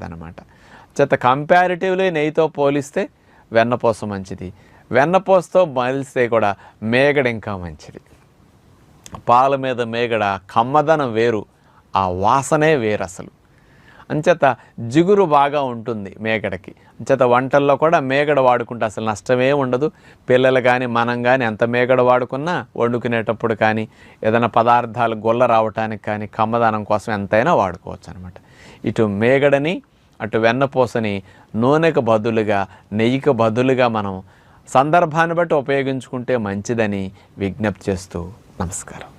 అనమాట. చేత కంపారిటివ్లీ నెయ్యితో పోలిస్తే వెన్నపూస మంచిది. వెన్నపూసతో పోలిస్తే కూడా మేగడ ఇంకా మంచిది. పాల మీద మేగడ కమ్మదనం వేరు, ఆ వాసనే వేరు అసలు. అంచేత జిగురు బాగా ఉంటుంది మేగడకి. అంచేత వంటల్లో కూడా మేగడ వాడుకుంటే అసలు నష్టమే ఉండదు. పిల్లలు కానీ మనం కానీ ఎంత మేగడ వాడుకున్నా వండుకునేటప్పుడు కానీ ఏదైనా పదార్థాలు గొల్ల రావటానికి కానీ కమ్మదనం కోసం ఎంతైనా వాడుకోవచ్చు అనమాట. ఇటు మేగడని అటు వెన్నపూసని నూనెకు బదులుగా నెయ్యికి బదులుగా మనం సందర్భాన్ని బట్టి ఉపయోగించుకుంటే మంచిదని విజ్ఞప్తి చేస్తూ నమస్కారం.